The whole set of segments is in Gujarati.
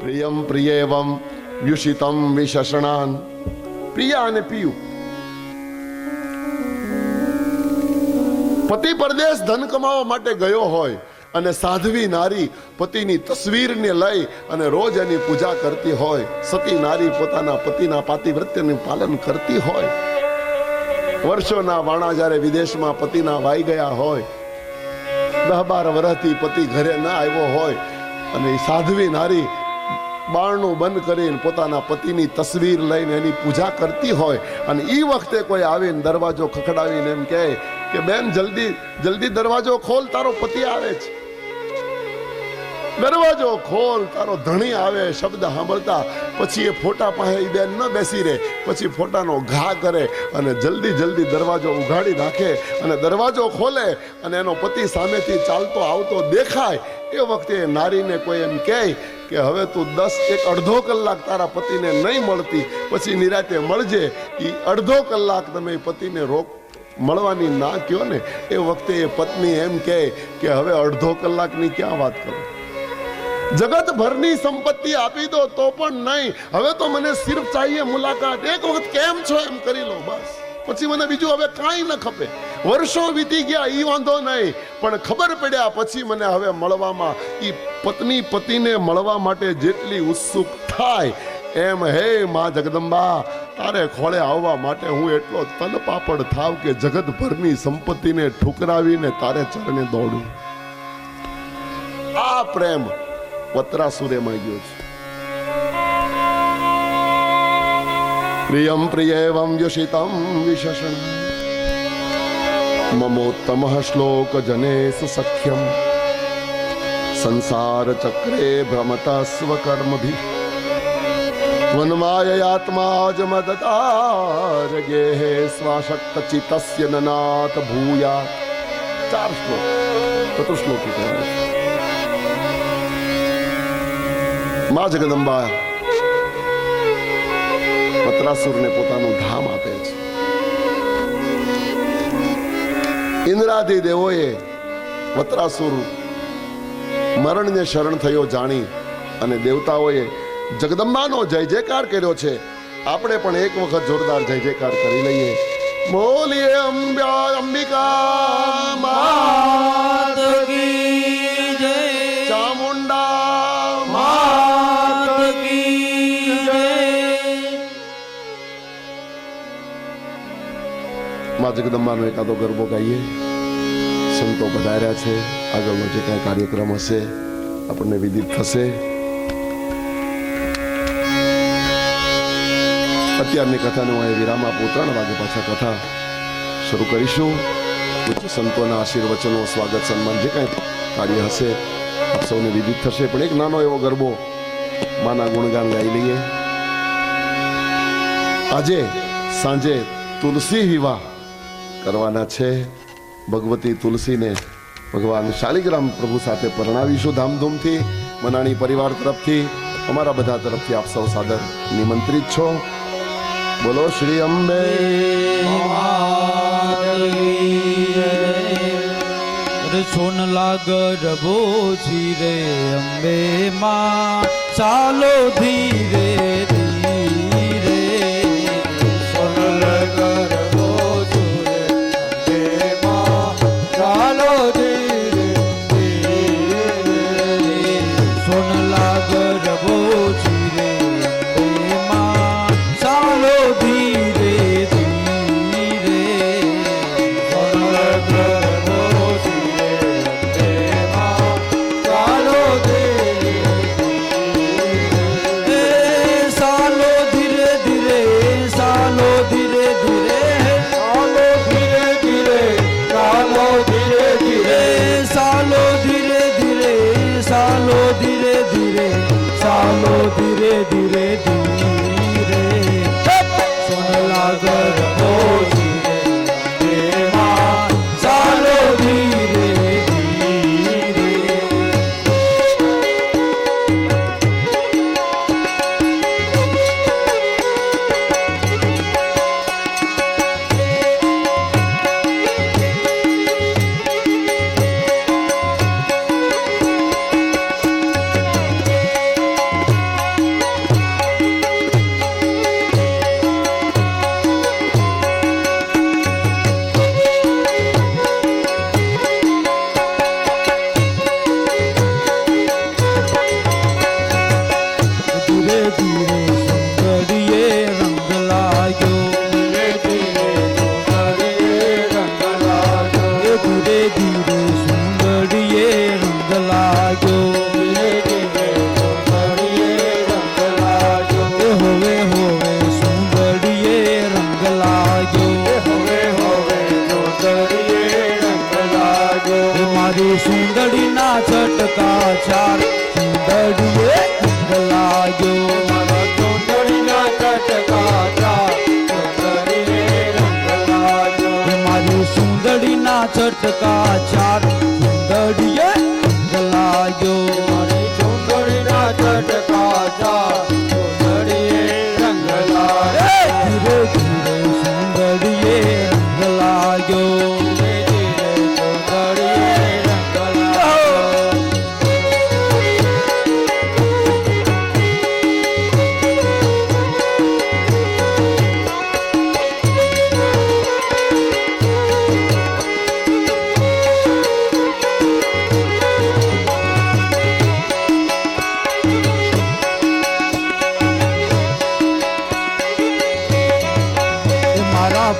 પ્રિયમ પ્રિયેવમ વ્યુષિતમ વિશષણાન. પ્રિયા અને પિયુ. પતિ પરદેશ ધન કમાવા માટે ગયો હોય અને સાધ્વી નારી પતિની તસવીરને લઈ અને રોજ એની પૂજા કરતી હોય, સતી નારી પોતાના પતિના પાતિવ્રત્યનું પાલન કરતી હોય, વર્ષોના વાણા જ્યારે વિદેશમાં પતિના વાઈ ગયા હોય, 10-12 વર્ષથી પતિ ઘરે ના આવ્યો હોય અને એ સાધ્વી નારી બારણું બંધ કરીને પોતાના પતિની તસવીર લઈને એની પૂજા કરતી હોય અને એ વખતે કોઈ આવીને દરવાજો ખખડાવીને એમ કહે કે બેન જલ્દી જલ્દી દરવાજો ખોલ, તારો પતિ આવે છે. દરવાજો ખોલ, તારો ધણી આવે શબ્દ સાંભળતા પછી એ ફોટા પાસે એ બેન ન બેસી રહે, પછી ફોટાનો ઘા કરે અને જલ્દી જલ્દી દરવાજો ઉઘાડી નાખે અને દરવાજો ખોલે અને એનો પતિ સામેથી ચાલતો આવતો દેખાય. એ વખતે નારીને કોઈ એમ કહે કે હવે તું 1-1.5 કલાક તારા પતિને નહીં મળતી, પછી નિરાતે મળજે. એ 1.5 કલાક તમે પતિને મળવાની ના કયો ને, એ વખતે એ પત્ની એમ કહે કે હવે 1.5 કલાકની ક્યાં વાત કરો, જગત ભરની સંપત્તિ આપી દો તો પણ નહીં, હવે તો મને સિર્ફ ચાહીએ મુલાકાત, એક વખત કેમ છો એમ કરી લો બસ, પછી મને બીજું હવે કાંઈ ન ખપે. વર્ષો વીતી ગયા ઈ વાંધો નહીં, પણ ખબર પડ્યા પછી મને હવે મળવામાં, ઈ પત્ની પતિને મળવા માટે જેટલી ઉત્સુક થાય એમ હે માં જગદંબા તારે ખોળે આવવા માટે હું એટલો તલપાપડ થાવ કે જગતભરની સંપત્તિને ઠુકરાવીને તારે ચરણે દોડું. આ પ્રેમ વત્રાસુરે માંગ્યો છે. પ્રિયમ પ્રિયેવમ વ્યુષિતમ વિશષણ મમોત્તમ શ્લોક જનેષુ સખ્યમ સંસાર ચક્રે ભ્રમતા સ્વકર્મભિ વનમાયયાત્મા જમદતાર ગેહે સ્વાશક્ત ચિત્તસ્ય નનાથ ભૂયા. 4 શ્લોક ચતુશ્લોકી કહેવાય. મા જગદંબા વત્રાસુરને પોતાનું ધામ આપે છે. ઇન્દ્રાદિ દેવોએ વત્રાસુર મરણને શરણ થયો જાણી અને દેવતાઓએ જગદંબાનો જય જયકાર કર્યો છે. આપણે પણ એક વખત જોરદાર જય જયકાર કરી લઈએ. બોલીએ અંબિકા માત કી જય, ચામુંડા માત કી જય. મા જગદંબાનો એકાદો ગરબો ગાઈએ. સંતો પધાર્યા છે, આગળનો જે કાંઈ કાર્યક્રમ હશે આપણને વિદિત થશે. અત્યારની કથાને હું વિરામ આપું. 3 વાગે પાછા કથા શરૂ કરીશું. ઉચ્ચ સંતોના આશીર્વચનો, સ્વાગત સન્માન જે કાંઈ કાર્ય હશે આપ સૌને વિદિત થશે. પણ એક નાનો એવો ગરબો માના ગુણગાન ગાઈ લઈએ. આજે સાંજે તુલસી વિવાહ કરવાના છે. ભગવતી તુલસીને ભગવાન શાલિગ્રામ પ્રભુ સાથે પરણાવીશું ધામધૂમથી. મનાણી પરિવાર તરફથી, અમારા બધા તરફથી આપ સૌ સાદર નિમંત્રિત છો. બોલો શ્રી અંબે. સોનલા ગરબો રે અંબે માં ચાલો ધીરે ધીરે. સોનલા ગરબો રે અંબે માં ચાલો ધીરે ધીરે. સોનલા ગરબો રે અંબે માં ચાલો ધીરે ધીરે. સોનલા ગરબો ધીરે ધીરે ધીરે. સોનલા ગરબો ધીરે માં ચાલો ધીરે ધીરે.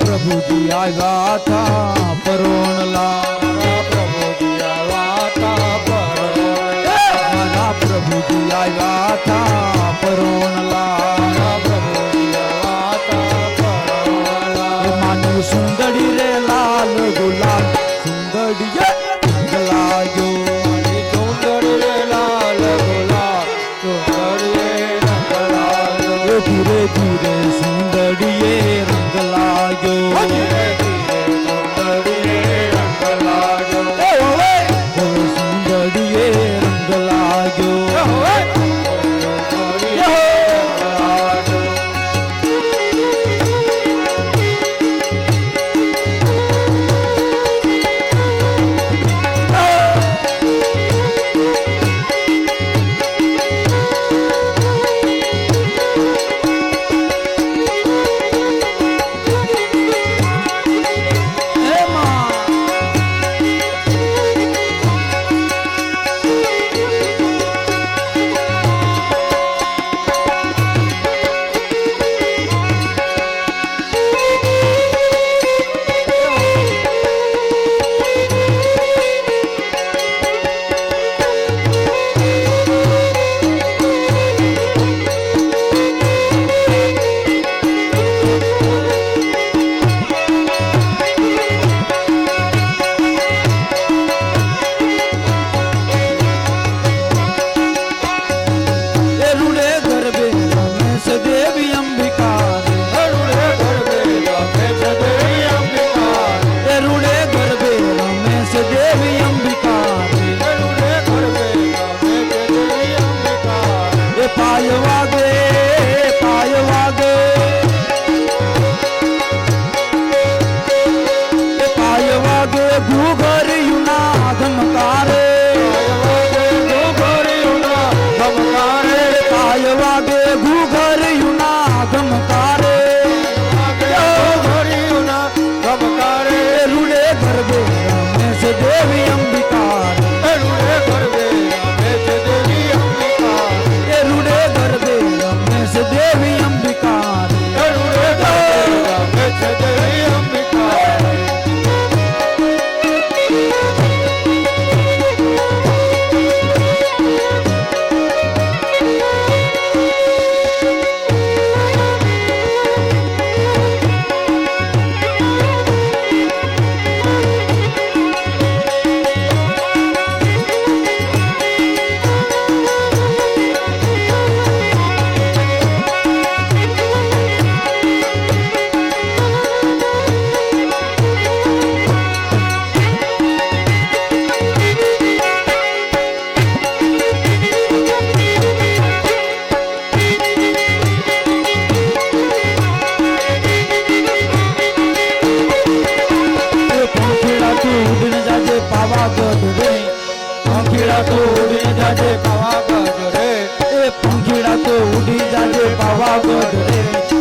પ્રભુજી આવ્યા હતા પરોણલા પ્રભુજી આવ્યા હતા પરોણલા પ્રભુજી આવ્યા હતા પરોણલા પ્રભુજી આવ્યા હતા પરોણલા માનું સુંદરી રે લાલ ગુલાલ સુંદરી લાગ્યો સુંદરી રે લાલ ગુલાલ સુંદરી રંગ લાગ્યો ધીરે ધીરે સુંદરીએ રંગ લાગ્યો ધીરે ધીરે સુંદરીએ રંગ લાગ્યો સુંદરીએ રંગ લાગ્યો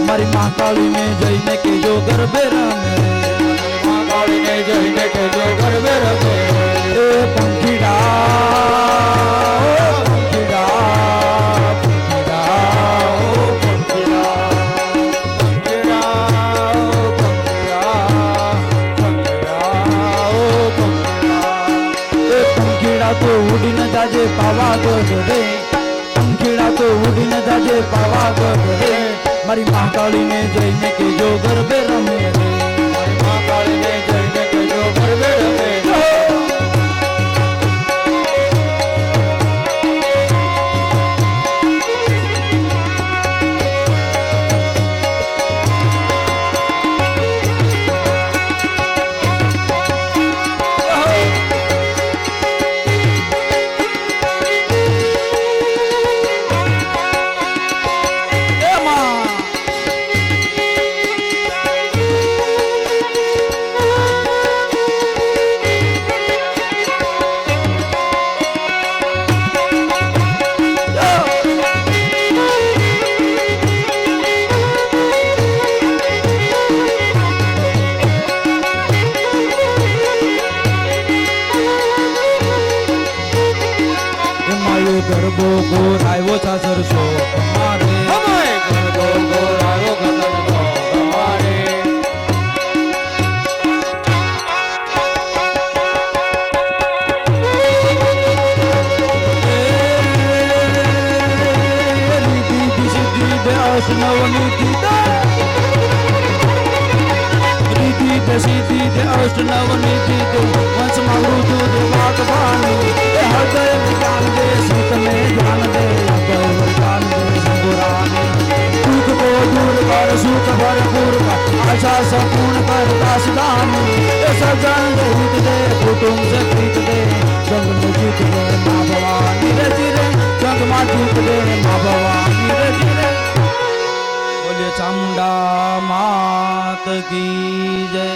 મારી મહાકાળી ને જઈને કેજો ગરબે રમે મહાકાળી ને જઈને કેજો ગરબે રમે એ પંખીડા પંખીડા પંખીડા પંખીડા પંખીડા પંખીડા તો ઉડીને જાજે પાવાગઢ રે પંખીડા તો ઉડીને જાજે પાવાગઢ રે મારી મહાકાળી ને જઈને કેજો ગરબે રમે રે મારી મહાકાળી ને જઈને કેજો ગરબે રમે ગરબો ગોરાયો સાસરસો અમારે ગરબો ગોરાયો ગગનનો અમારે દે અષ્ટ નવ નિધિ દે રીતિ દે સીધી દે અષ્ટ નવ નિધિ દે વંશમાં મૃદુ દે વાગવાની એ હૃદય જ્ઞાન દે સુત ને જ્ઞાન દે હૃદય જ્ઞાન દે સંગુરાની દુઃખ को दूर कर सुख भरपूर कर आशा संपूर्ण कर दासदानी ए सज्जन दे हित दे कुटुंब से प्रीत दे जंग में जीत दे माँ भवानी रे चिरे जंग में जीत दे माँ भवानी रे चिरे बोलिए चामुंडा मात की जय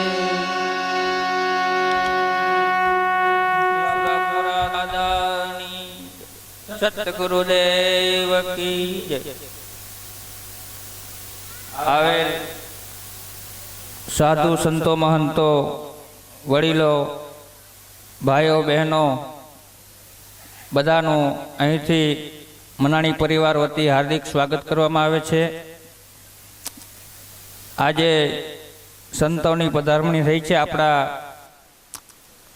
સતગુરુદેવ કી જય. આવેલ સાધુ સંતો મહંતો વડીલો ભાઈઓ બહેનો બધાનું અહીંથી મનાણી પરિવાર વતી હાર્દિક સ્વાગત કરવામાં આવે છે. આજે સંતોની પધારમણી થઈ છે આપણા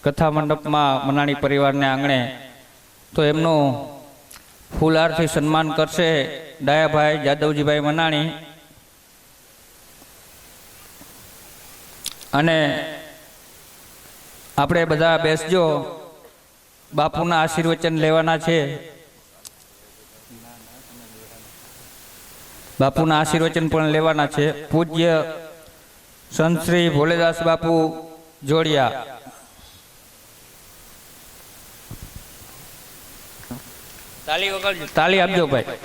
કથા મંડપમાં મનાણી પરિવારને આંગણે, તો એમનું ફૂલહારથી સન્માન કરશે ડાયાભાઈ જાદવજીભાઈ મનાણી. અને આપણે બધા બેસજો, બાપુના આશીર્વચન લેવાના છે. બાપુના આશીર્વચન પણ લેવાના છે. પૂજ્ય સંત શ્રી ભોલેદાસ બાપુ જોડિયા. તાલી વગાડજો, તાલી આપજો ભાઈ.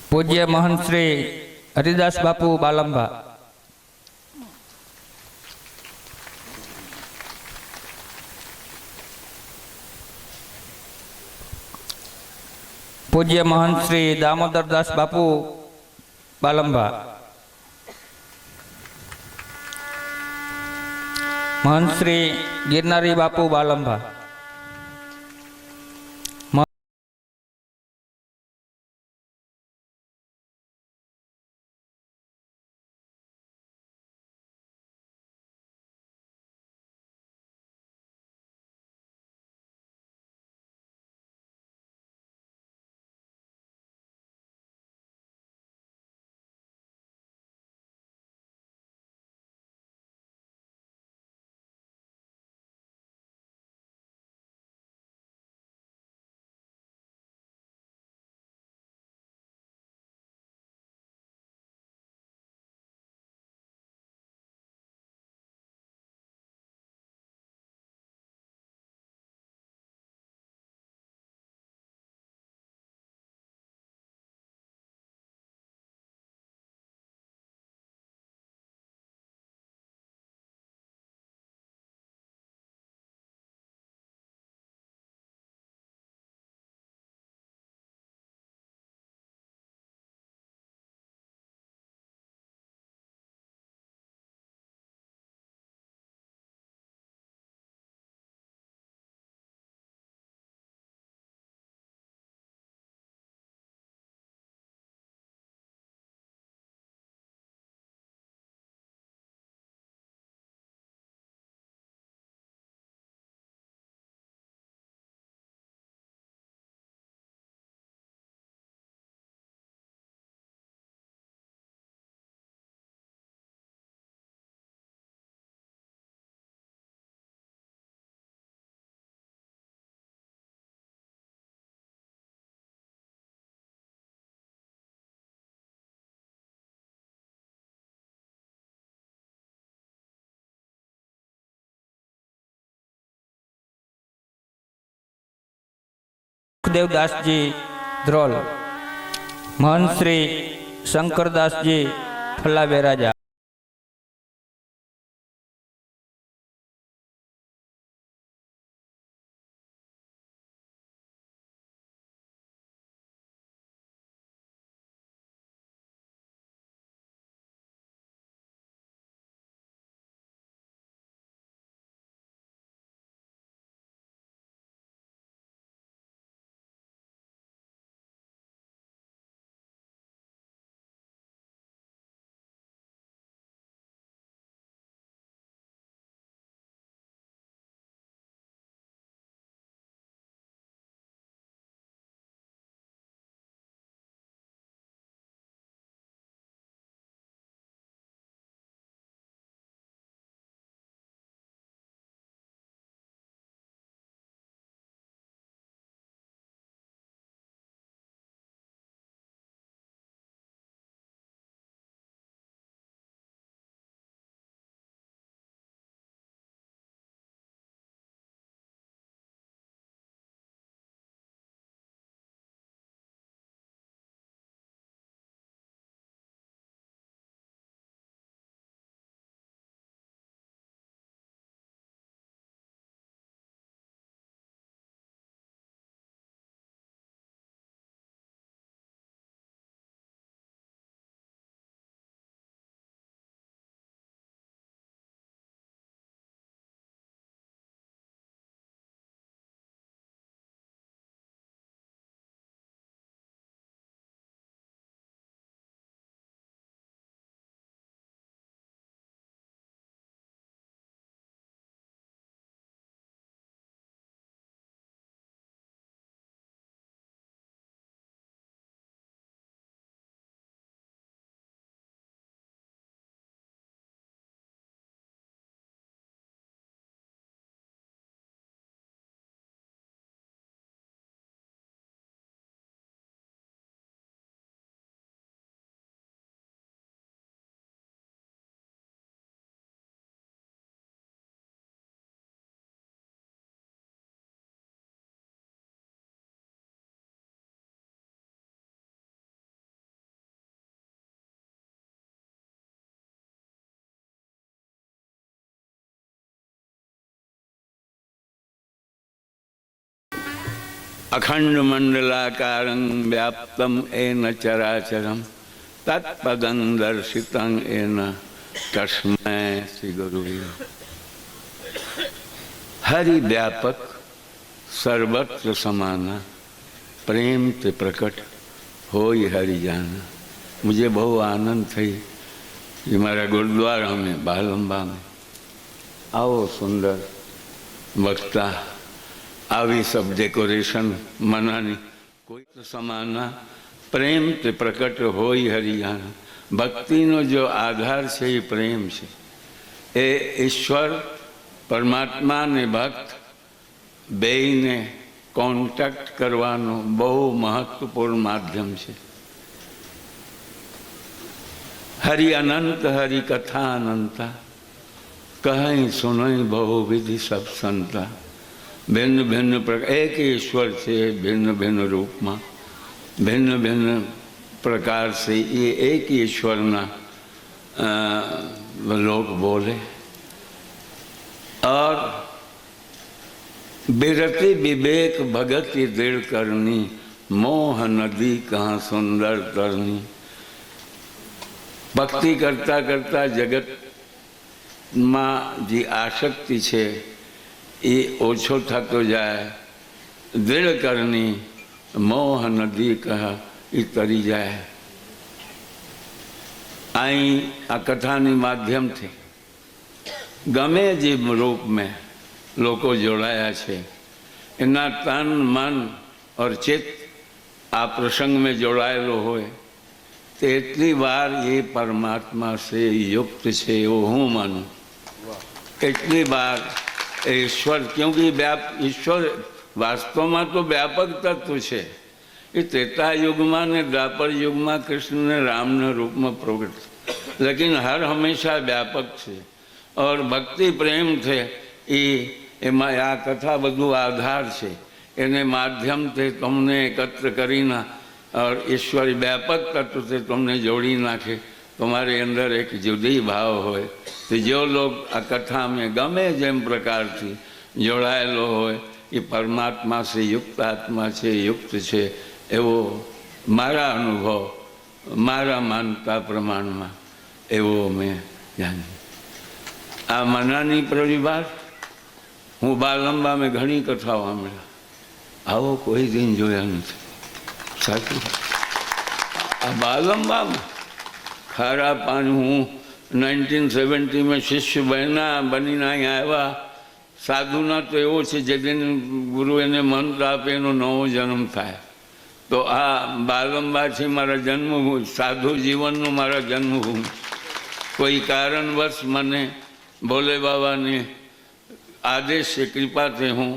પૂજ્ય મહંત શ્રી હરિદાસ બાપુ બાલંભા. પૂજ્ય મહંત શ્રી દામોદરદાસ બાપુ બાલંભા. મહંત શ્રી ગિરનારી બાપુ બાલંભા. દેવદાસજી ધ્રોલ. મહંત શ્રી શંકરદાસજી ફલ્લા બેરાજા. અખંડ મંડલાકારં વ્યાપ્તમ એન ચરાચરમ તત્પદં દર્શિતં એન તસ્મૈ શ્રી ગુરુવે हरि व्यापक सर्वत्र समाना प्रेम ते प्रकट हो हरि जाना। मुझे बहुत आनंद थी कि मारा गुरुद्वारा में बालंबा में आओ सुंदर वक्ता आवी सब डेकोरेशन मनानी कोई तो समाना प्रेम ते प्रकट हो हरि जाना। भक्ति नो जो आधार से ही प्रेम से ए ईश्वर परमात्मा ने भक्त बेने कॉन्टेक्ट करवानो बहु महत्वपूर्ण माध्यम है। हरि अनंत हरि कथा अनंता कहीं सुनई बहुविधि सब संता। भिन्न भिन्न प्रकार एक ईश्वर से भिन्न भिन्न रूप में भिन्न भिन्न प्रकार से ये एक ईश्वर ना लोग बोले और बिरति विवेक भगति दृढ़ करनी मोह नदी कहाँ सुंदर तरनी। भक्ति करता करता जगत में जी आसक्ति है ये ओछो थतो जाए। दृढ़ करनी मोह नदी कहा ये तरी जाए। आई आ कथानी माध्यम थे गमे जे रूप में लोको जोड़ाया छे एना तन मन और चित्त आ प्रसंग में जोड़ायेलो होय तो एटली बार ये परमात्मा से युक्त छे वो हूँ मानूँ। एटली बार ईश्वर क्योंकि ईश्वर वास्तव में तो व्यापक तत्व छे। ये त्रेता युग में ने द्वापर युग में कृष्ण ने राम ने रूप में प्रकट लेकिन हर हमेशा व्यापक छे। और भक्ति प्रेम थे एमा आ कथा बधु आधार से एने माध्यम थे तुमने एकत्र करीना और ईश्वर व्यापक तत्व से तुमने जोड़ी नाखे। तुम्हारे अंदर एक जुदी भाव होए तो जो लोग आ कथा में गमे जेम प्रकार थी जोड़ायेलो होए ये परमात्मा से युक्त आत्मा छे युक्त छे एवो मारा अनुभव मारा मानता प्रमाण में एवो मैं जानी। आ मनानी परिवार हूँ बालंबा में घनी कथाओं सांभळ्या आवो कोई दिन जोया नथी। साचुं आ बालंबा में खारा पानी हूँ 1970 में शिष्य बनी आया साधुना तो एवो छे जे दिन गुरु एने मंत्र आपे एनो नवो जन्म थाय। तो आ बालंबा छे मारा जन्मभूमि साधु जीवन मारा जन्मभूमि। कोई कारणवश मने भोले बाबा ने आदेश से कृपा से हूँ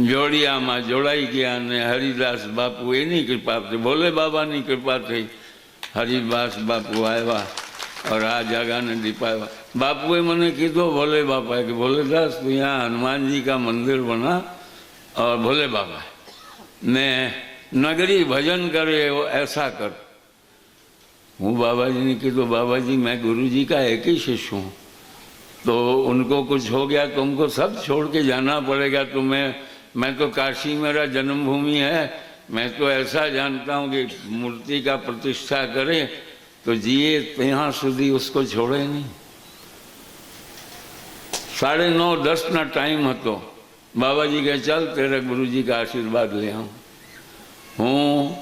जोड़िया में जोड़ाई गया ने हरिदास बापू एनी कृपा से भोले बाबा की कृपा थी हरिदास बापू आया और आ जगह ने दीपाया। बापूए मने कीधो भोले बापा कि भोलेदास तू यहाँ हनुमान जी का मंदिर बना और भोले बाबा ने नगरी भजन करे ऐसा कर। हूँ बाबा जी ने कीधो बाबा जी मैं गुरु जी का एक ही शिष्य हूँ तो उनको कुछ हो गया तुमको सब छोड़ के जाना पड़ेगा। तो मैं तो काशी मेरा जन्मभूमि है। मैं तो ऐसा जानता हूँ कि मूर्ति का प्रतिष्ठा करे तो जिए यहाँ સુધી उसको छोड़े नहीं। 9:30 ना टाइम હતો। बाबा जी कहे चल तेरे गुरु जी का आशीर्वाद ले आऊँ। हूँ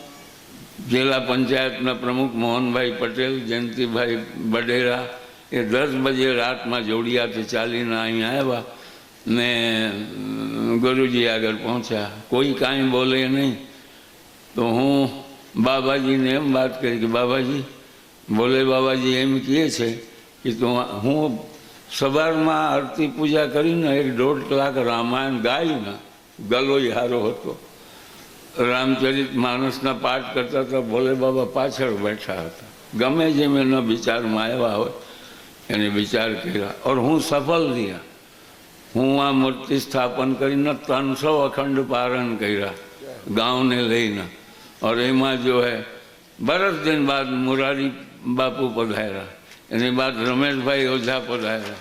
जिला पंचायत में प्रमुख मोहन भाई पटेल जयंती भाई बडेरा ये 10 बजे रात में जोड़िया थे चालीने अहीं आया ने गुरुजी आगे पहुँचा। कोई कहीं बोले नहीं तो हूँ बाबा जी ने एम बात करी कि बाबा जी बोले बाबा जी एम किए छे कि तो हूँ सवार में आरती पूजा करी ने 1.5 कलाक रामायण गायु ने गलो हारो हतो। रामचरित मानस ना पाठ करता था भोले बाबा पाछळ बैठा था। गमे जे में न विचार में आया हो एने विचार किया और हूँ सफल दिया। हूँ आ मूर्ति स्थापन करी 300 अखंड पारण कर्या गाँव ने लईने और एमा जो है बरस दिन बाद मुरारी बापू पधार्या एनी बाद रमेश भाई ओझा पधार्या।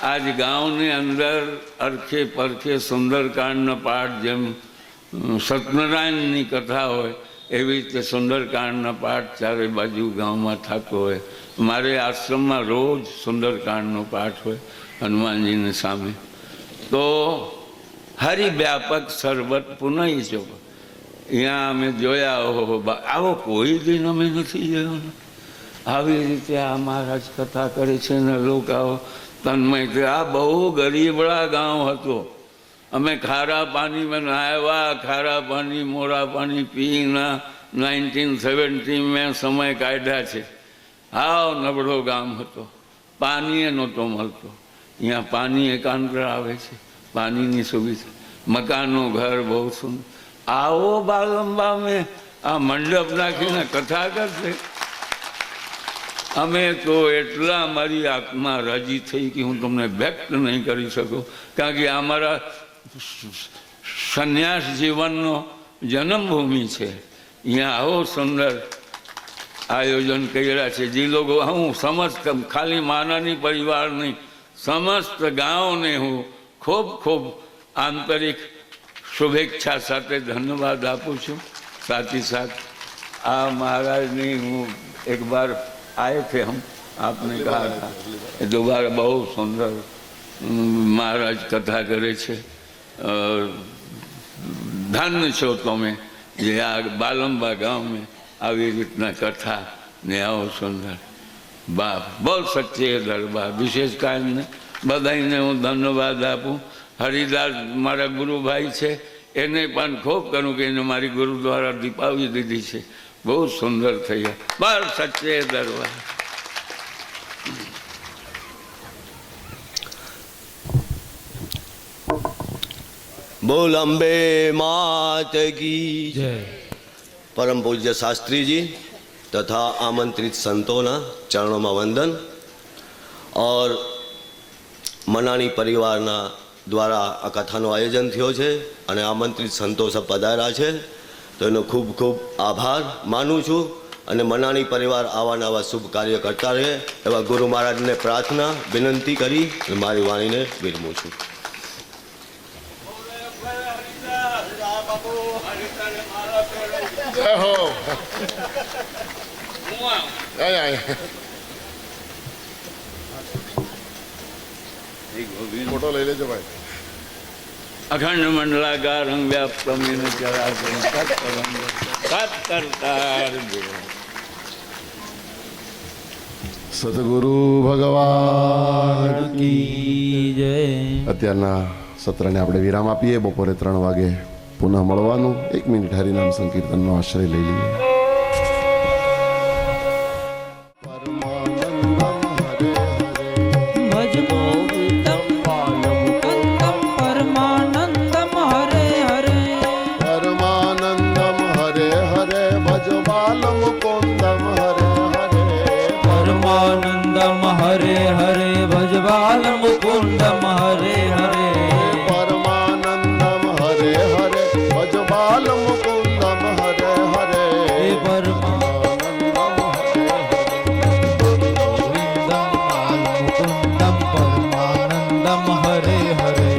आज गाँव ने अंदर अरखे परखे सुंदरकांड पाठ जेम સત્યનારાયણની કથા હોય એવી રીતે સુંદરકાંડના પાઠ ચારે બાજુ ગામમાં થતો હોય. મારે આશ્રમમાં રોજ સુંદરકાંડનો પાઠ હોય હનુમાનજીની સામે. તો હરિવ્યાપક સરબત પુનઃ છો અહીંયા અમે જોયા. ઓહો, આવો કોઈ દિન અમે નથી જોયો. આવી રીતે આ મહારાજ કથા કરે છે ને લોકો તન્મય. આ બહુ ગરીબડા ગાંવ હતો. અમે ખારા પાણીમાં નહાવ્યા, ખારા પાણી મોરા પાણી પીના 1970 મેં સમય કાઢ્યા છે. હાવ નબળો ગામ હતો, પાણી નહોતો મળતો. અહીંયા પાણી એકાંતર આવે છે, પાણીની સુવિધા, મકાનનું ઘર બહુ સુંદર. આવો બાલંબા મેં આ મંડપ નાખીને કથા કરશે. અમે તો એટલા મારી આત્મા રાજી થઈ કે હું તમને વ્યક્ત નહીં કરી શકું. કારણ કે અમારા સંન્યાસ જીવનનો જન્મભૂમિ છે. અહીંયા આવો સુંદર આયોજન કર્યા છે. જે લોકો હું સમસ્ત ખાલી માનાની પરિવાર નહીં, સમસ્ત ગાંવને હું ખૂબ ખૂબ આંતરિક શુભેચ્છા સાથે ધન્યવાદ આપું છું. साथ ही साथ महाराज ने एक बार आए थे हम, आपने कहा था दोबारा बहुत सुंदर महाराज कथा करे छे. धन्य छो तमे जे आ बालंबा गाँव में આવી રીતના કથા ને આવો સુંદર બાપ બહુ સચ્ચે દરબાર. વિશેષ કારણે બધાને હું ધન્યવાદ આપું. હરિદાસ મારા ગુરુભાઈ છે, એને પણ ખૂબ કરું કે એને મારી ગુરુ દ્વારા દીપાવી દીધી છે. બહુ સુંદર થઈ બાર સચ્ચે દરબાર. बोल अम्बे मात की जय. परम पूज्य शास्त्री जी तथा आमंत्रित संतों चरणों में वंदन. और मनानी परिवार द्वारा आ कथानो आयोजन थयो छे अने आमंत्रित संतो सब पधार्या छे, तो एनो खूब खूब आभार मानु छूं. अने मनानी परिवार आवा नवा शुभ कार्य करता रहे एवा गुरु महाराज ने प्रार्थना विनंती करी मारी वाणी ने विरमू छूं. जय हो. फोटो ले लेजो भाई. अखंड मंडलाकारं व्याप्तं येन चराचरं तत्कर्तार સદગુરુ ભગવાન की जय. અત્યારના સત્રને આપણે વિરામ આપીએ. બપોરે 3 વાગે પુનઃ મળવાનું. 1 મિનિટ હરિનામ સંકીર્તનનો આશ્રય લઈ લઈએ. भज गोविंदम बालमुकुंदम परमानंदम हरे हरे. परमानंदम हरे हरे भज बालमुकुंदम हरे हरे. परमानंदम हरे हरे भज बालमुकुंदम हरे हरे. परमानंदम हरे हरे भज बालमुकुंदम हरे हरे. परमानंदम हरे हरे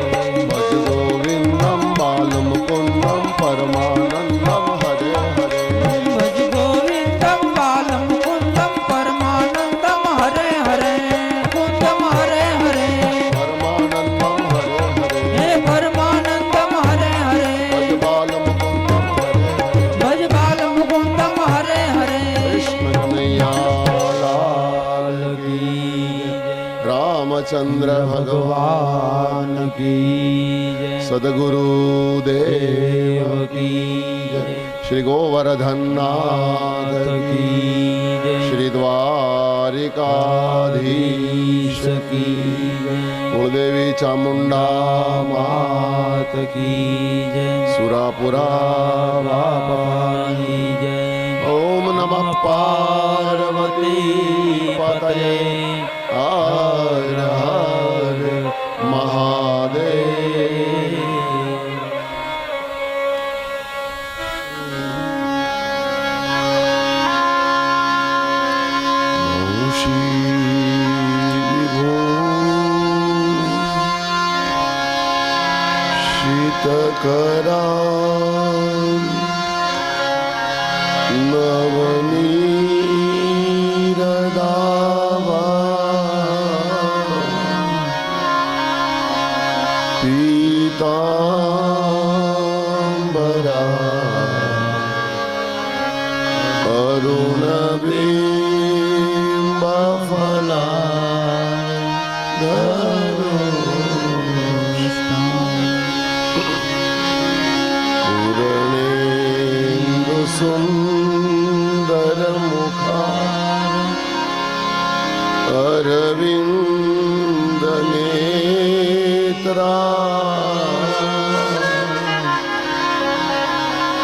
भज गोविंदम बालमुकुंदम परमानंदम हरे हरे. भज गोविंदम बालमुकुंदम परमानंदम हरे हरे. कुंदम हरे हरे परमानंदम हरे हरे. हे परमानंदम हरे हरे. भज बालमुकुंदम हरे हरे. भज बालमुकुंदम हरे हरे. कृष्ण कन्हैया लाल की. रामचंद्र भगवान की जय. सदगुरु देव की जय. श्री गोवर्धन नाथ की. श्री द्वारिकाधीश की जय. कुलदेवी चामुंडा मात की जय. सुरापुरा बाबा की जय. ओम नमः पार्वती पतये हर हर महादेव. शीतकरा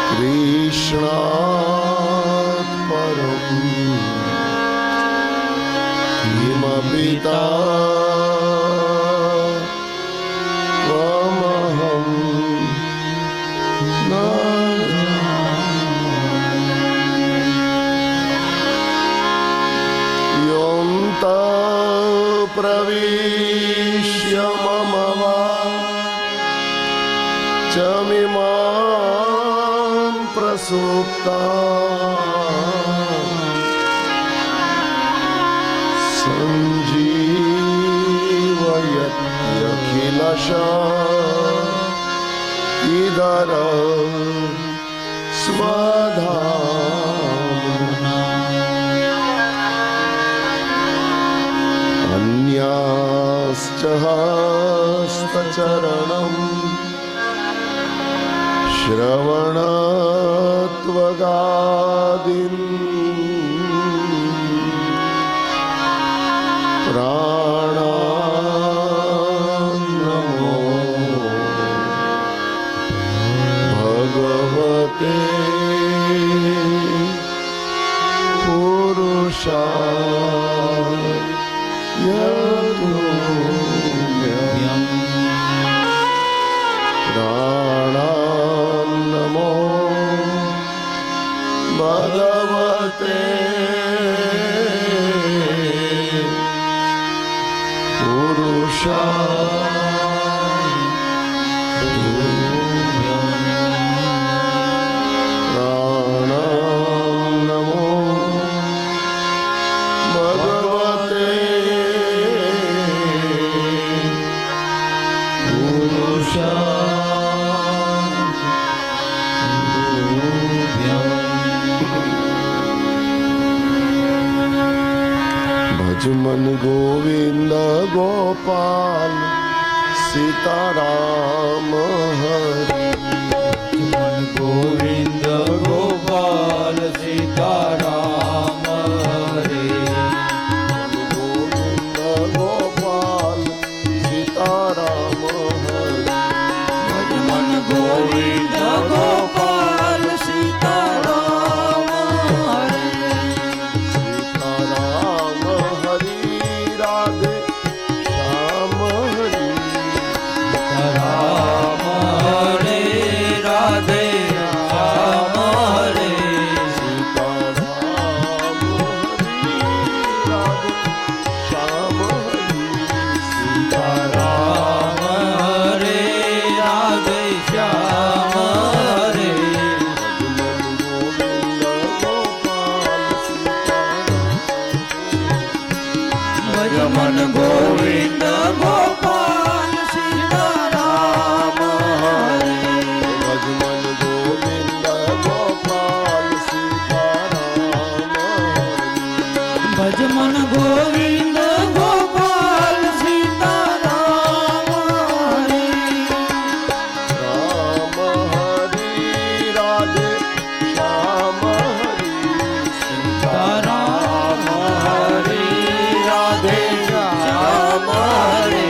कृष्णात् परम् किमपि त्वमहं न जाने। योऽन्तः प्रविश्य मम वाचमिमां प्रसुप्ताम् सञ्जीवयत्यखिलशक्तिधर स्वधाम्ना। अन्याश्च हस्तचरणम् श्रवणत्वगादीन् प्राणान्नमो भगवते पुरुषाय तुभ्यम्। प्राणान्नमो भगवते पुरुषाय तुभ्यम्। प्राणान्नमो भगवते भजमन गोविंद गोपाल सीताराम हरि। मन गोविंद गोपाल सीताराम हरे। गोविंद गोपाल सीताराम हरि। मन गोविंद गोपाल सीताराम हरे। सीताराम हरि राधे श्याम हरि। राम हरे राधे श्याम हरे। सीताराम हरि राधे श्याम हरि। राम हरे राधे श्याम हरे। भजमन गोविंद गोपाल सीताराम भज मन गोविंद गोपाल सीताराम हरि। भज मन गोविंद गोपाल सीताराम हरे। राम हरि राधे श्याम हरि। राम हरे राधे श्याम हरे।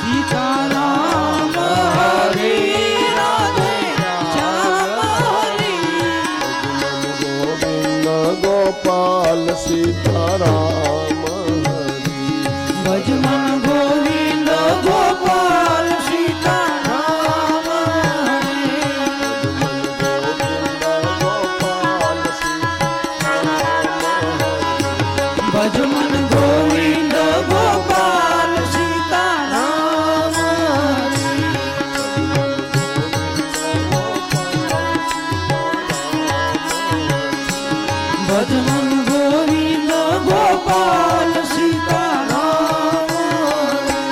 सीताराम हरि राधे श्याम हरि। सीताराम हरे। भज मन गोविंद गोपाल सीताराम हरि। भज मन गोविंद गोपाल सीताराम हरे। भज मन गोविंद गोपाल सीताराम हरि।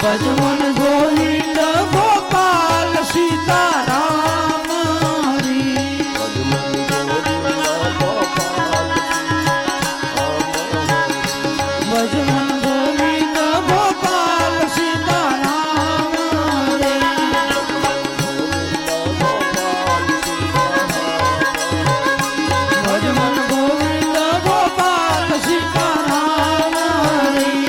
ભજમન ગોવિંદ ગોપાલ સીતારામ હરી. ભજમન ગોવિંદ ગોપાલ સીતારામ હરી. ભજમન ગોવિંદ ગોપાલ સીતારામ હરી.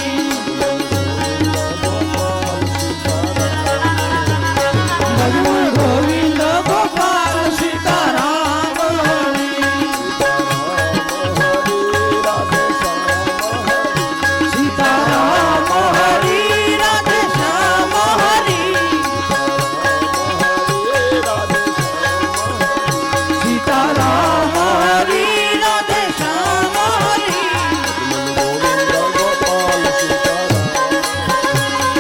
ભજમન ગોવિંદ ગોપાલ સીતારામ હરી. સીતારામ હરી રાધે શ્યામ હરી. સીતારામ હરી રાધે શ્યામ હરી.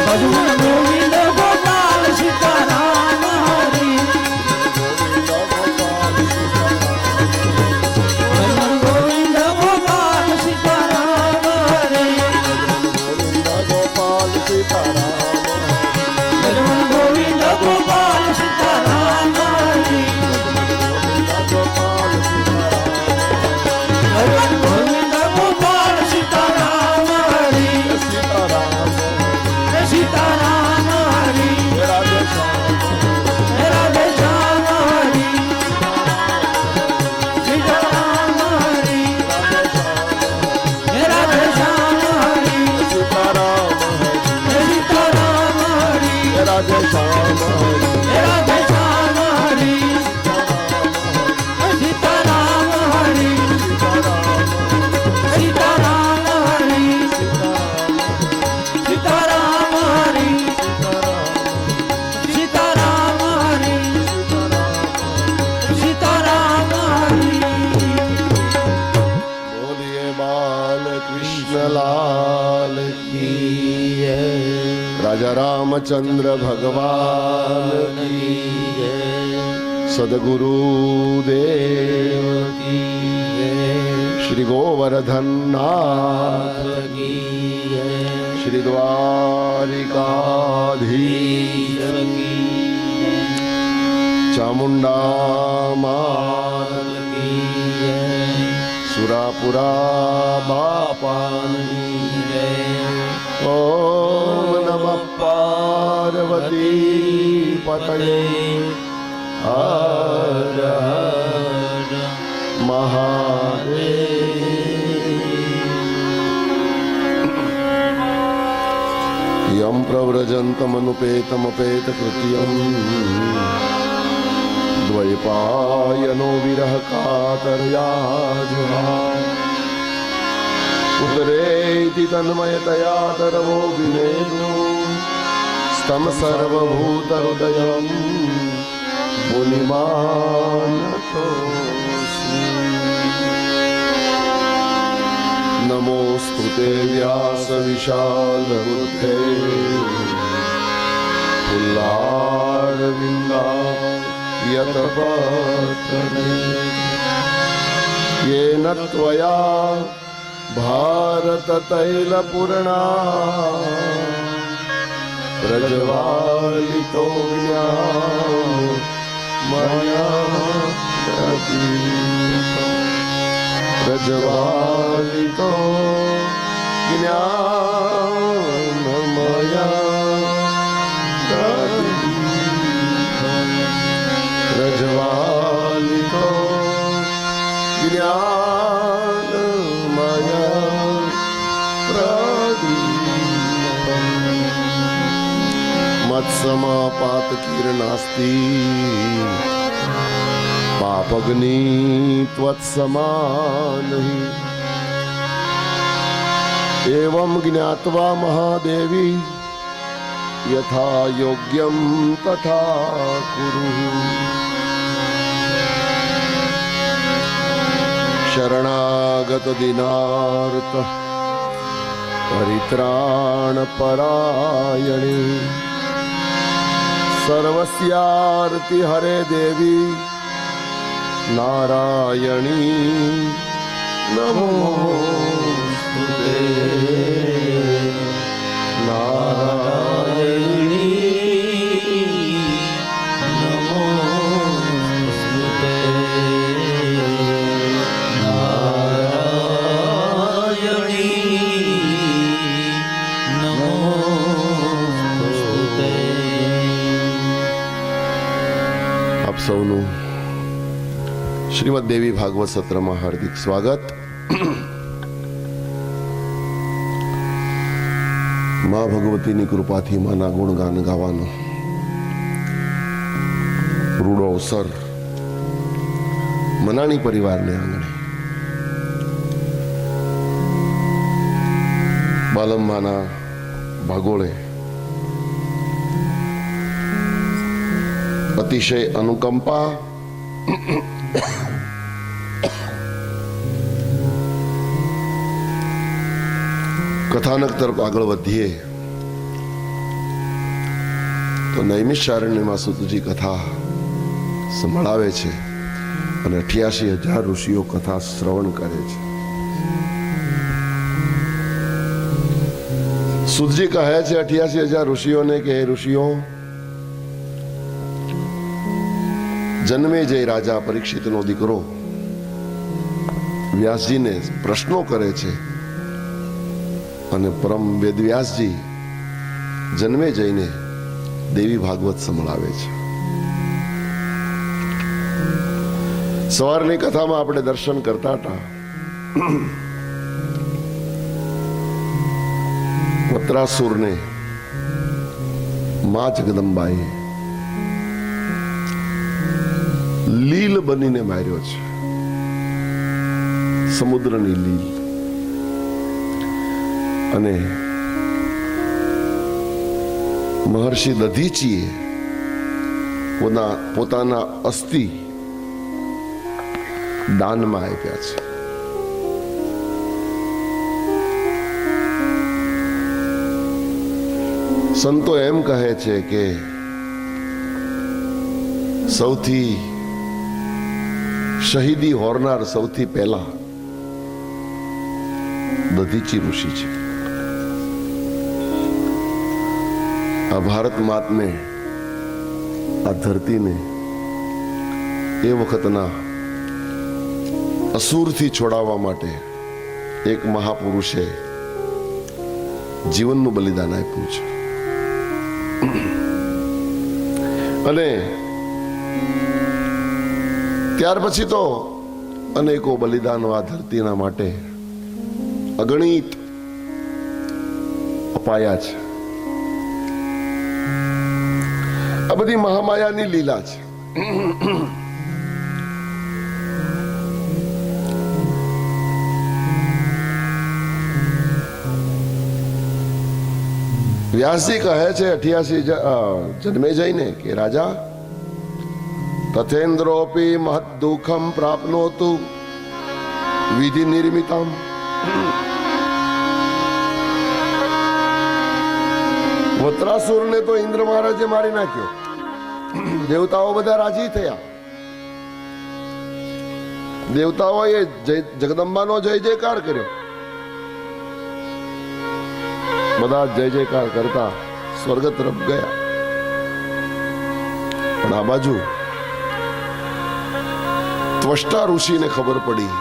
ભજમન ગોવિંદ ગોપાલ સીતારામ હરી. ભજમન ગોવિંદ ગોપાલ સીતારામ હરી. ભજમન ગોવિંદ ગોપાલ સીતારામ હરી. ભજમન ગોવિંદ ગોપાલ સીતારામ હરી. સીતારામ હરી. રાધે શ્યામ હરી. સીતારામ હરી. રાધે શ્યામ હરી. સીતારામ હરી. રાધે શ્યામ હરી. સીતારામ હરી. સીતારામ હરી. સીતારામ હરી. સીતારામ હરી. સીતારામ હરી. બોલીએ બાલ કૃષ્ણ લાલ કી જય. રાજા રામચંદ્ર ભગવાન કી જય. સદગુરુ દેવ કી જય. શ્રી ગોવર્ધન નાથ કી જય. શ્રી દ્વારિકાધીશ કી જય. ચામુંડા માત કી જય. સુરાપુરા બાપાની જય. ઓમ નમઃ પાર્વતી પતયે હર હર મહાદેવ. યમ પ્રવ્રજन्तमनुपेतमपेतकृत्यम् द्वैपायनो विरह कातर्याजुहाव. उदरेति तन्मयतया तरवो विनेदु स्तम सर्वभूतहृदयं मुनिमानतोऽस्मि. नमोऽस्तु ते व्यासविशालबुद्धे पुल्लारविन्दायतपत्रने. येन त्वया भारततैलपूर्णा प्रज्वालितो ज्ञानमया प्रज्वालितो ज्ञानमया प्रज्वालितो ज्ञानमया प्रदीपम्. मत्समापातकीर्णास्ति पापग्नि त्वत्समानहि. एवं ज्ञात्वा महादेवी यथा योग्यं तथा कुरु. शरणागत दीनार्त परित्राण परायणे सर्वस्यार्ति हरे देवी नारायणी नमोस्तुते नारायणी સૌનું શ્રીમદ દેવી ભાગવત સત્રમાં હાર્દિક સ્વાગત. મા ભગવતીની કૃપાથી માના ગુણગાન ગાવાનો રૂડો અવસર મનાણી પરિવારને આંગણે બાલમ્માના ભાગોળે અતિશય અનુકંપા કથાનક તરફ આગળ વધીએ તો નૈમિષારણ્યમાં સુતજી કથા સંભળાવે છે અને 88,000 ઋષિઓ કથા શ્રવણ કરે છે. સુતજી કહે છે 88,000 ઋષિઓને કે હે ઋષિઓ, જન્મે જય રાજા પરીક્ષિતનો દીકરો વ્યાસજીને પ્રશ્નો કરે છે અને પરમ વેદવ્યાસજી જન્મે જઈને દેવી ભાગવત સંભળાવે છે. સવારની કથામાં આપણે દર્શન કરતા હતા. વત્રાસુરને મા જગદંબાએ લીલ બનીને માર્યો છે, સમુદ્રની લીલ. અને મહર્ષિ દધીચીએ પોતાના અસ્થિ દાનમાં આપ્યા છે. સંતો એમ કહે છે કે સૌથી શહીદી હોરનાર સૌથી પહેલા દધીચી ઋષિ છે. આ ભારત માતને, આ ધરતીને એ વખતના અસુરથી છોડાવવા માટે એક મહાપુરુષે જીવનનું બલિદાન આપ્યું છે. અને ત્યાર પછી તો અનેકો બલિદાનો આ ધરતીના માટે અગણિત અપાયા છે. આ બધી મહામાયાની લીલા છે. વ્યાસજી કહે છે 88 જન્મે જઈને કે રાજા, તથેન્દ્રોપી મહદ દુઃખમ પ્રાપ્નોતુ વિધિ નિર્મિતમ. વત્રાસુરને તો ઇન્દ્ર મહારાજે મારી નાખ્યો. દેવતાઓ બધા રાજી થયા. દેવતાઓએ જગદંબાનો જય જયકાર કર્યો. બધા જય જયકાર કરતા સ્વર્ગ તરફ ગયા. પણ આ બાજુ ત્વષ્ટા ઋષિને ખબર પડી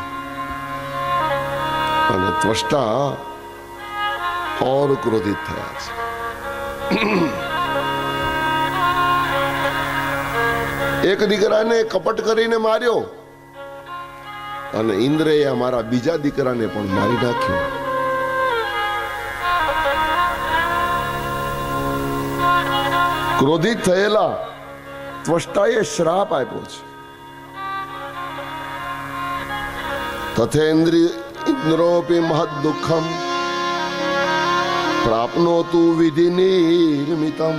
અને ત્વષ્ટા ઓર ક્રોધિત થયા છે. એક દીકરાને કપટ કરીને માર્યો અને ઇન્દ્રએ અમારા બીજા દીકરાને પણ મારી નાખ્યો. ક્રોધિત થયેલા ત્વષ્ટાએ શ્રાપ આપ્યો છે. તથેન્દ્રોપી મહદ દુઃખમ પ્રાપ્નોતુ વિધિ નિર્મિતમ.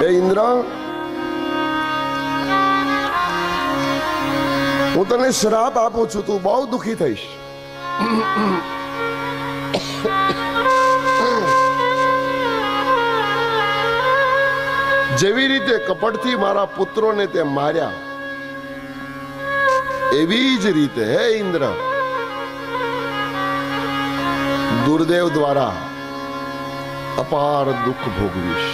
હે ઇન્દ્ર, હું તને શ્રાપ આપું છું, તું બહુ દુઃખી થઈશ. જેવી રીતે કપટથી મારા પુત્રોને તે માર્યા, એવી જ રીતે હે ઇન્દ્ર, દુર્દેવ દ્વારા અપાર દુઃખ ભોગવીશ.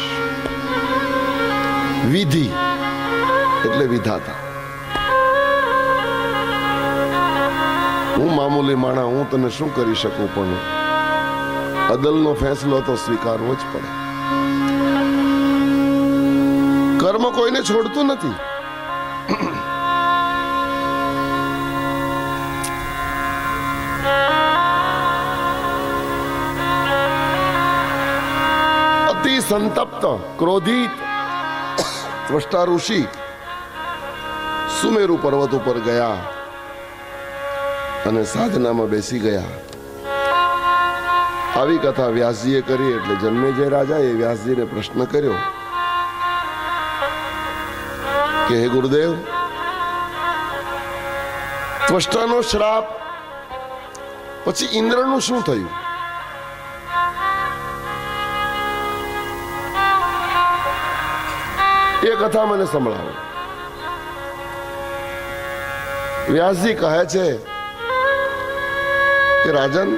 વિધિ એટલે વિધાતા. હું મામૂલી માણા, હું તને શું કરી શકું, પણ અદલનો ફેસલો તો સ્વીકારવો જ પડે. કર્મ કોઈને છોડતું નથી. અતિ સંતપ્ત ક્રોધિત ત્વષ્ટા ઋષિ સુમેરુ પર્વત ઉપર ગયા અને સાધનામાં બેસી ગયા. આવી કથા વ્યાસજીએ કરી એટલે જન્મેજય રાજાએ વ્યાસજીને પ્રશ્ન કર્યો કે હે ગુરુદેવ, ત્વષ્ટાનો શ્રાપ પછી ઇન્દ્રનું શું થયું? એ કથા મને સંભળાવો. વ્યાસજી કહે છે કે રાજન,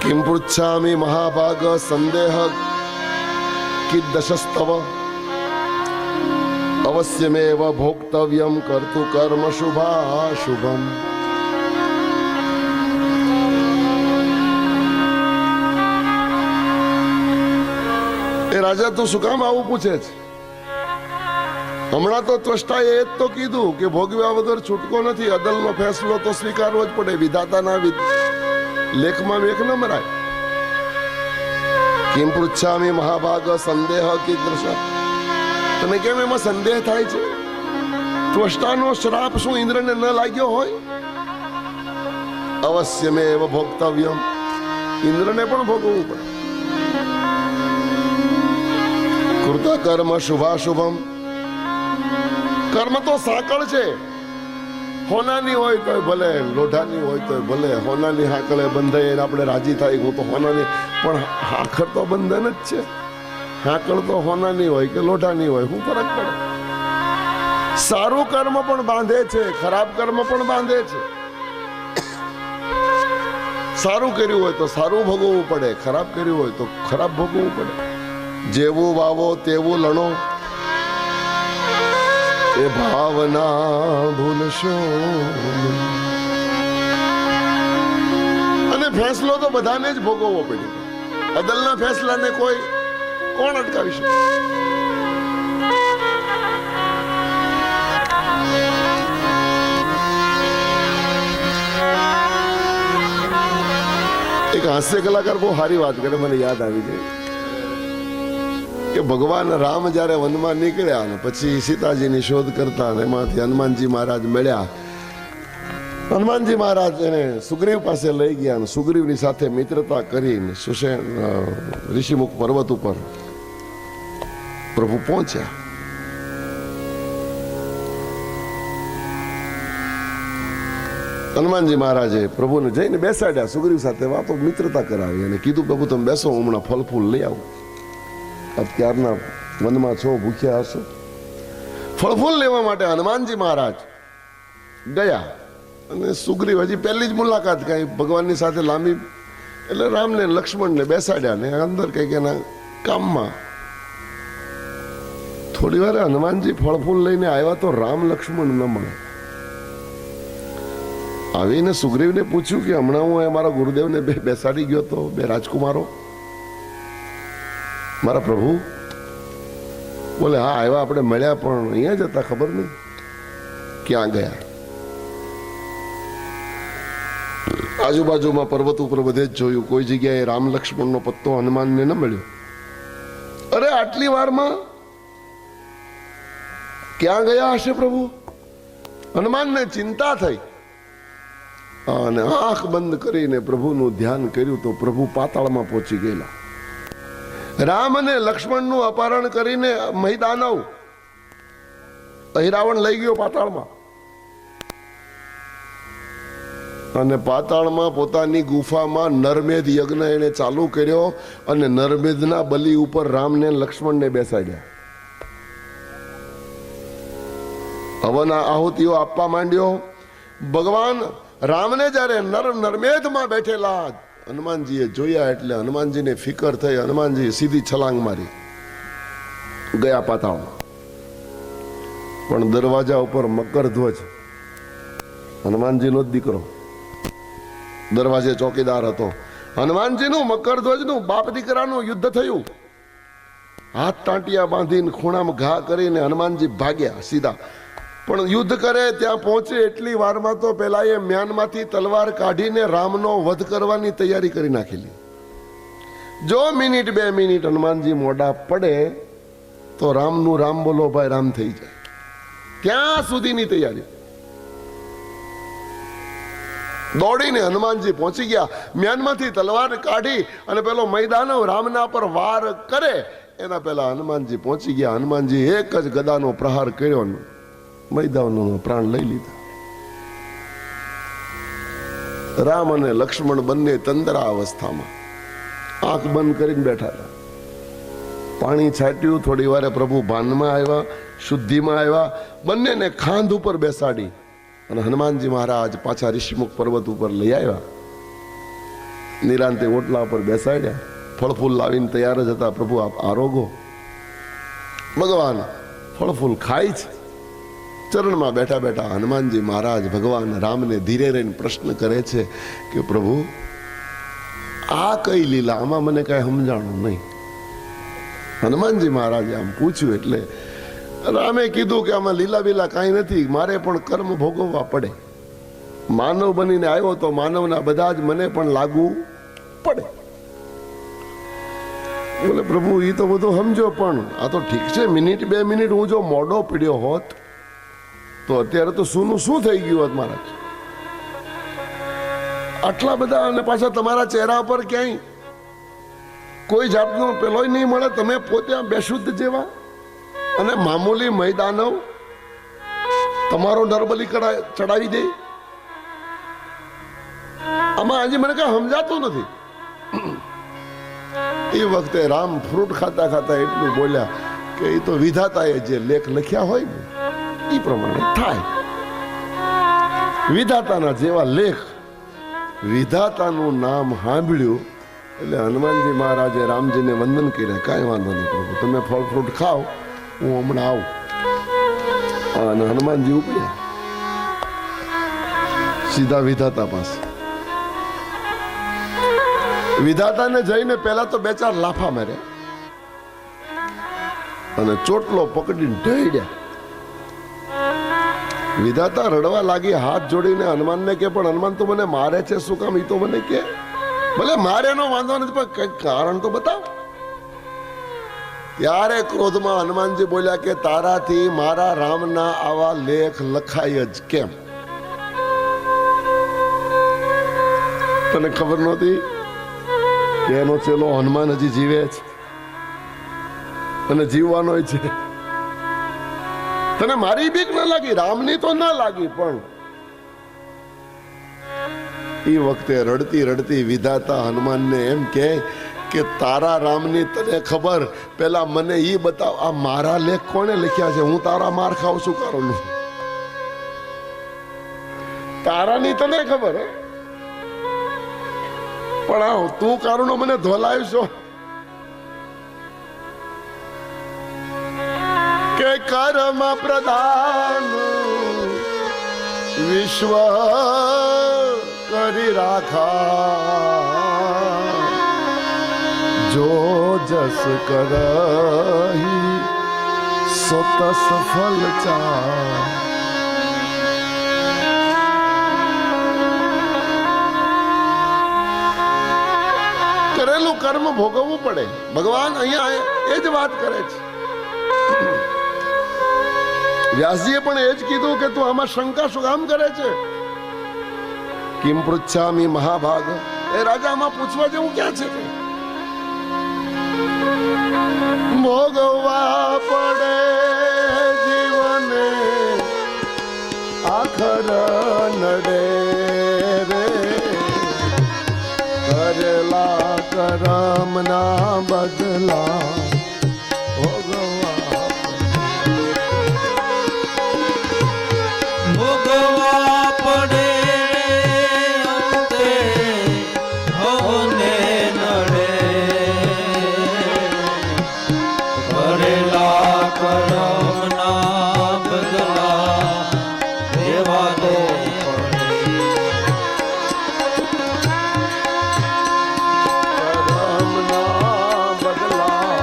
કિમ પૃચ્છામિ મહાભાગ સંદેહ કિદશસ્તવ અવશ્યમેવ ભોક્તવ્યમ કર્તુ કર્મ શુભાશુભમ. એ રાજા, તું શું કામ આવું પૂછે છે? હમણાં તો ત્વષ્ટાએ એ જ તો કીધું કે ભોગવ્યા વગર છૂટકો નથી. અદલનો ફેસલો તો સ્વીકારવો જ પડે. વિધાતાના લેખમાં મેઘ ન મરાય. કિમ પૃચ્છામિ મહાભાગ સંદેહ કીદૃશ. તને કેમ એમાં સંદેહ થાય છે? ત્વષ્ટાનો શ્રાપ શું ઇન્દ્રને ન લાગ્યો હોય? અવશ્યમેવ ભોક્તવ્યમ. ઇન્દ્રને પણ ભોગવવું પડે. કૃત કર્મ શુભાશુભમ. કર્મ તો સાંકળ છે. હોનાની હોય તોય ભલે, લોઢાની હોય તોય ભલે. હોનાની હાકળે બંધાઈને આપણે રાજી થાય, હું તો હોનાની, પણ હાકળ તો બંધન જ છે. હાકળ તો હોનાની હોય કે લોઢાની હોય, શું ફરક પડે? સારું કર્મ પણ બાંધે છે, ખરાબ કર્મ પણ બાંધે છે. સારું કર્યું હોય તો સારું ભોગવવું પડે, ખરાબ કર્યું હોય તો ખરાબ ભોગવવું પડે. જેવું વાવો તેવું લણો, એ ભાવના ભૂલશો. અને ફેસલો તો બધાને જ ભોગવવો પડે. અદલના ફેસલાને કોઈ કોણ અટકાવી શકે? એક હાસ્ય કલાકાર બહુ સારી વાત કરે, મને યાદ આવી ગઈ કે ભગવાન રામ જ્યારે વનમાં નીકળ્યા અને પછી સીતાજીની શોધ કરતા અને એમાંથી હનુમાનજી મહારાજ મળ્યા. હનુમાનજી મહારાજ એને સુગ્રીવ પાસે લઈ ગયા અને સુગ્રીવની સાથે મિત્રતા કરીને સુષેણ ઋષિમુખ પર્વત ઉપર પ્રભુ પહોંચ્યા. હનુમાનજી મહારાજે પ્રભુને જઈને બેસાડ્યા, સુગ્રીવ સાથે વાતો મિત્રતા કરાવી અને કીધું, પ્રભુ તમે બેસો, હું હમણાં ફળ ફૂલ લઈ આવું. અત્યારના વનમાં છો, ભૂખ્યા હશો. ફળફૂલ લેવા માટે હનુમાનજી મહારાજ ગયા અને સુગ્રીવ હજી પહેલી જ મુલાકાત, કઈ ભગવાનની સાથે લાંબી, એટલે રામને લક્ષ્મણને બેસાડ્યા ને અંદર કંઈક એના કામમાં. થોડી વાર હનુમાનજી ફળફૂલ લઈને આવ્યા તો રામ લક્ષ્મણ ન મળે. આવીને સુગ્રીવને પૂછ્યું કે હમણાં હું મારા ગુરુદેવને બેસાડી ગયો તો, બે રાજકુમારો, મારા પ્રભુ. બોલે હા આવ્યા, આપણે મળ્યા, પણ અહીંયા જ હતા, ખબર નહીં ક્યાં ગયા. આજુબાજુમાં પર્વત ઉપર બધે જ જોયું, કોઈ જગ્યાએ રામ લક્ષ્મણનો પત્તો હનુમાનને ન મળ્યો. અરે આટલી વારમાં ક્યાં ગયા હશે પ્રભુ? હનુમાનને ચિંતા થઈ અને આંખ બંધ કરીને પ્રભુનું ધ્યાન કર્યું તો પ્રભુ પાતાળમાં પહોંચી ગયેલા. રામ અને લક્ષ્મણનું અપહરણ કરીને મહિદાનવ અહિરાવણ લઈ ગયો પાતાળમાં. અને પાતાળમાં પોતાની ગુફામાં નરમેધ યજ્ઞ એને ચાલુ કર્યો અને નરમેધના બલિ ઉપર રામને લક્ષ્મણને બેસાડ્યા. હવના આહુતિઓ આપવા માંડ્યો. ભગવાન રામને જ્યારે નરમેધમાં બેઠેલા હનુમાનજીએ જોયા એટલે હનુમાનજીને ફિકર થઈ. હનુમાનજી સીધી છલાંગ મારી ગયા પાતાળમાં. પણ દરવાજા ઉપર મકરધ્વજ, હનુમાનજીનો જ દીકરો, દરવાજે ચોકીદાર હતો. હનુમાનજીનું મકરધ્વજનું બાપ દીકરાનું યુદ્ધ થયું. હાથ ટાંટિયા બાંધીને ખૂણામાં ઘા કરીને હનુમાનજી ભાગ્યા સીધા. પણ યુદ્ધ કરે ત્યાં પહોંચે એટલી વારમાં તો પેલા એ મ્યાનમાંથી તલવાર કાઢીને રામનો વધ કરવાની તૈયારી કરી નાખેલી. જો મિનિટ 2 મિનિટ હનુમાનજી મોડા પડે તો રામનું રામ બોલો ભાઈ રામ થઈ જાય. ત્યાં સુધીની તૈયારી. દોડીને હનુમાનજી પહોંચી ગયા. મ્યાનમાંથી તલવાર કાઢી અને પેલો મૈદાનવ રામના પર વાર કરે એના પહેલા હનુમાનજી પહોંચી ગયા. હનુમાનજી એક જ ગદાનો પ્રહાર કર્યો, મૈદાનવનો પ્રાણ લઈ લીધા. રામ અને લક્ષ્મણ બંને તંદરા અવસ્થામાં આંખ બંધ કરીને બેઠા હતા. પાણી છાટ્યું, થોડી વારે પ્રભુ ભાનમાં આવ્યા, શુદ્ધિમાં આવ્યા. બંનેને ખાંધ ઉપર બેસાડી અને હનુમાનજી મહારાજ પાછા ઋષિમુખ પર્વત ઉપર લઈ આવ્યા. નિરાંતે ઓટલા ઉપર બેસાડ્યા. ફળફૂલ લાવીને તૈયાર જ હતા. પ્રભુ આપ આરોગો. ભગવાન ફળફૂલ ખાય છે. ચરણમાં બેઠા બેઠા હનુમાનજી મહારાજ ભગવાન રામને ધીરે રહીને પ્રશ્ન કરે છે કે પ્રભુ આ કઈ લીલા, આમાં મને કઈ સમજાણું નહીં. હનુમાનજી મહારાજે આમ પૂછ્યું એટલે રામે કીધું કે આમાં લીલા બીલા કાંઈ નથી, મારે પણ કર્મ ભોગવવા પડે. માનવ બનીને આવ્યો તો માનવના બધા જ મને પણ લાગુ પડે. બોલે પ્રભુ એ તો બધું સમજો, પણ આ તો ઠીક છે, મિનિટ 2 મિનિટ હું જો મોડો પીડ્યો હોત તો અત્યારે તો શું થઈ ગયું હોત મહારાજ. આટલા બધા અને પાછા તમારા ચહેરા પર ક્યાંય કોઈ જાતનો પેલોય નહીં મળે. તમે પોતે બેશુદ્ધ જેવા અને મામૂલી મૈદાનવ તમારો નરબલી ચડાવી દે. આમાં આજે મને કઈ સમજાતું નથી. એ વખતે રામ ફ્રૂટ ખાતા ખાતા એટલું બોલ્યા કે એ તો વિધાતાએ જે લેખ લખ્યા હોય ને એ પ્રમાણે થાય. વિધાતાના જેવા લેખ, વિધાતાનું નામ સાંભળ્યું એટલે હનુમાનજી મહારાજે રામજીને વંદન કર્યા. કાંઈ વાંધો નહીં પ્રભુ, તમે ફળ ફ્રૂટ ખાઓ, હું હમણાં આવું. અને હનુમાનજી ઉપડ્યા સીધા વિધાતા પાસે. વિધાતાને જઈને પહેલા તો 2-4 લાફા માર્યા અને ચોટલો પકડીને ઢળ્યા. વિધાતા રડવા લાગી, હાથ જોડીને હનુમાનને કે પણ હનુમાન તો મને મારે છે, શું કામ? એ તો મને કે ભલે મારે નો વાંધો નથી, પણ કઈક કારણ તો બતાવ. ત્યારે ક્રોધમાં હનુમાનજી બોલ્યા કે તારાથી મારા રામના આવા લેખ લખાય જ કેમ? તને ખબર નહોતી કે એનો ચેલો હનુમાન હજી જીવે છે અને જીવવાનો છે? તને મારી બીક ના લાગી? રામની તો ના લાગી, પણ એ વખતે રડતી રડતી વિધાતા હનુમાનને એમ કે તારા રામની તને ખબર, પેલા મને ઈ બતાવ, આ મારા લેખ કોને લખ્યા છે? હું તારા માર ખાવ છું કારણ તારાની તને ખબર હે, પણ આ તું કારણો મને ધોલાવશો કે કર્મ પ્રધાન વિશ્વ કરી રાખા, જો જસ કરહી સો તસ ફલ ચા. કરેલું કર્મ ભોગવવું પડે. ભગવાન અહીંયા એ જ વાત કરે છે. વ્યાસજીએ પણ એ જ કીધું કે તું આમાં શંકા શું કામ કરે છે? કિમ પૃચ્છામિ મહાભાગ. એ રાજા, આમાં પૂછવા જેવું ક્યાં છે? ભોગવવા પડે જીવને આખર નડે રે, કરેલા કરમ ના બદલા ભોગવા પડે અંતે હોને નડે, કરેલા કરમના બદલા દેવા દો કરમના બદલા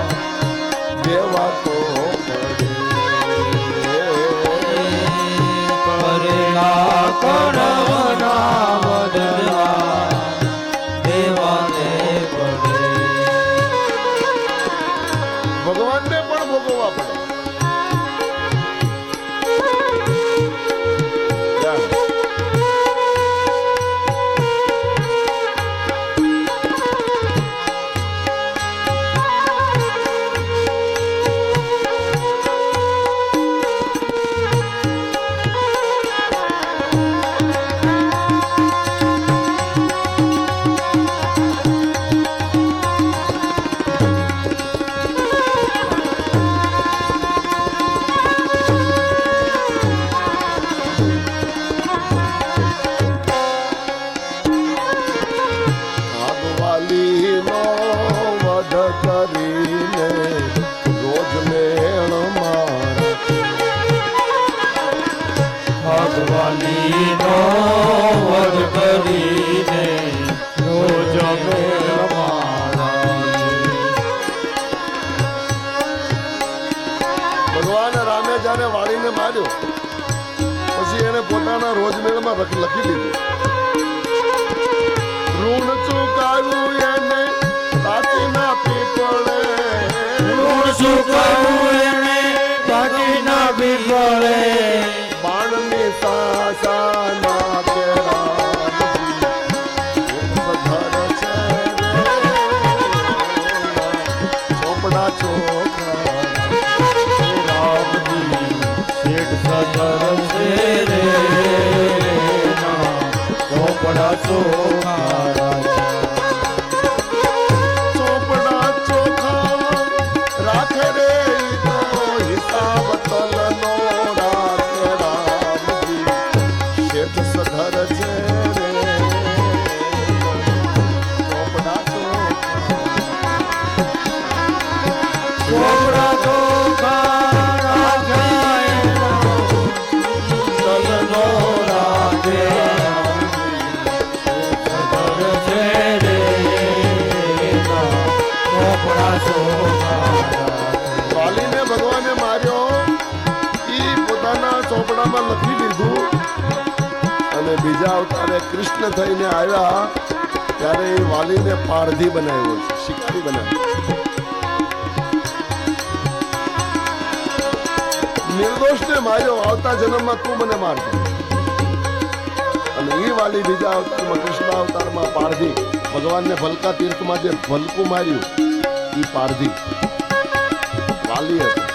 ચોપડામાં લખી દીધું, ઋણ ચૂકાવ્યું એને પ્રાચીના પીપળે, ઋણ ચૂકાવ્યું એને પ્રાચીના પીપળે, બાણની સાસાના કેરા ચોપડા ચોખા સદર છે રે ચોપડા ચોખા, ચોપડા ચોખા રાખે રે ઈ તો હિસાબ તલનો રાખે રામજી, શેઠ સધર છે રે ચોપડા ચોપડા ચોખા રાખે તલનો રાખે સદર છે રે ચોપડા ચોખા. વાલીને ભગવાને માર્યો, ઈ પોતાના ચોપડામાં લખી દીધું અને બીજા અવતારે કૃષ્ણ થઈને આવ્યા ત્યારે એ વાલીને પારધી બનાવ્યો છે, શિકારી બનાવ્યો. નિર્દોષને માર્યો, આવતા જન્મમાં તું મને મારતો. અને એ વાલી બીજા અવતારમાં કૃષ્ણ અવતારમાં પારધી, ભગવાનને ભલકા તીર્થમાં જે ભલકું માર્યું એ પારધી વાલી હતું.